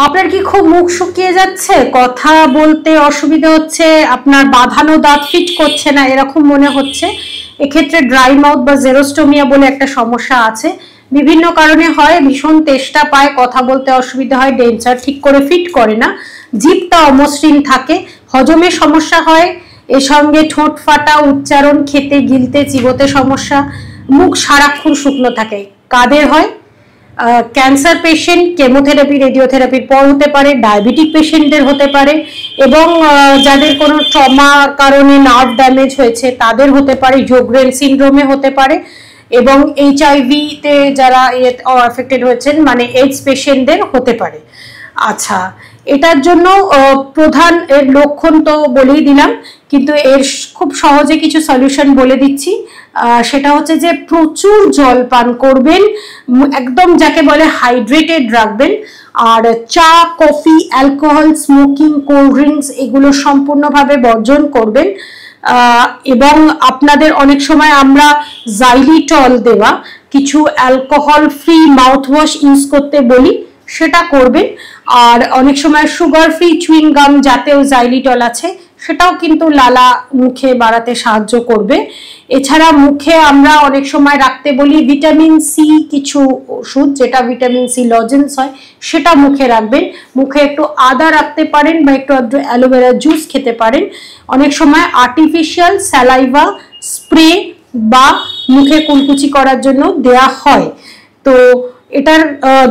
আপনার কি খুব মুখ শুকিয়ে যাচ্ছে, কথা বলতে অসুবিধা হচ্ছে, আপনার বাঁধানো দাঁত ফিট করছে না এরকম মনে হচ্ছে, এক্ষেত্রে ড্রাই মাউথ বা জেরোস্টোমিয়া বলে একটা সমস্যা আছে। বিভিন্ন কারণে হয়, ভীষণ তেষ্টা পায়, কথা বলতে অসুবিধা হয়, ডেন্সার ঠিক করে ফিট করে না, জিভটা অমসৃণ থাকে, হজমের সমস্যা হয়, এর সঙ্গে ঠোঁট ফাটা, উচ্চারণ, খেতে গিলতে চিবোতে সমস্যা, মুখ সারাক্ষণ শুকনো থাকে। কাদের হয়? ক্যান্সার পেশেন্ট, কেমোথেরাপি রেডিওথেরাপির পর হতে পারে, ডায়াবেটিক পেশেন্টদের হতে পারে, এবং যাদের কোনো ট্রমার কারণে নার্ভ ড্যামেজ হয়েছে তাদের হতে পারে, জোগ্রেন সিনড্রোমে হতে পারে, এবং HIV-তে যারা এফেক্টেড হয়েছেন মানে এইডস পেশেন্টদের হতে পারে। আচ্ছা, এটার জন্য প্রধান এর লক্ষণ তো বলেই দিলাম, কিন্তু এর খুব সহজে কিছু সলিউশন বলে দিচ্ছি। সেটা হচ্ছে যে প্রচুর জল পান করবেন, একদম যাকে বলে হাইড্রেটেড রাখবেন, আর চা, coffee, alcohol, smoking, cold drinks এগুলো সম্পূর্ণভাবে বর্জন করবেন। এবং আপনাদের অনেক সময় আমরা জাইলিটল দেওয়া কিছু অ্যালকোহল ফ্রি মাউথওয়াশ ইউজ করতে বলি, সেটা করবেন। আর অনেক সময় সুগার ফ্রি চুইং গাম যাতেও জাইলিটল আছে, সেটাও কিন্তু লালা মুখে বাড়াতে সাহায্য করবে। এছাড়া মুখে আমরা অনেক সময় রাখতে বলি ভিটামিন সি কিছু ওষুধ, যেটা ভিটামিন সি লজেন্স হয়, সেটা মুখে রাখবেন। মুখে একটু আদা রাখতে পারেন বা একটু অ্যালোভেরা জুস খেতে পারেন। অনেক সময় আর্টিফিশিয়াল স্যালাইভা স্প্রে বা মুখে কুলকুচি করার জন্য দেয়া হয়। তো এটার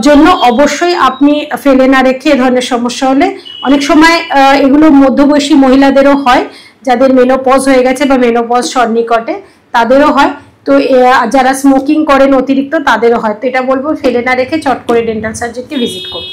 জন্য অবশ্যই আপনি ফেলে না রেখে, এ ধরনের সমস্যা হলে, অনেক সময় এগুলো মধ্যবয়সী মহিলাদেরও হয়, যাদের মেনোপজ হয়ে গেছে বা মেনোপজ সন্নিকটে তাদেরও হয়। তো যারা স্মোকিং করেন অতিরিক্ত তাদেরও হয়। তো এটা বলবো ফেলে না রেখে চট করে ডেন্টাল সার্জনকে ভিজিট করুন।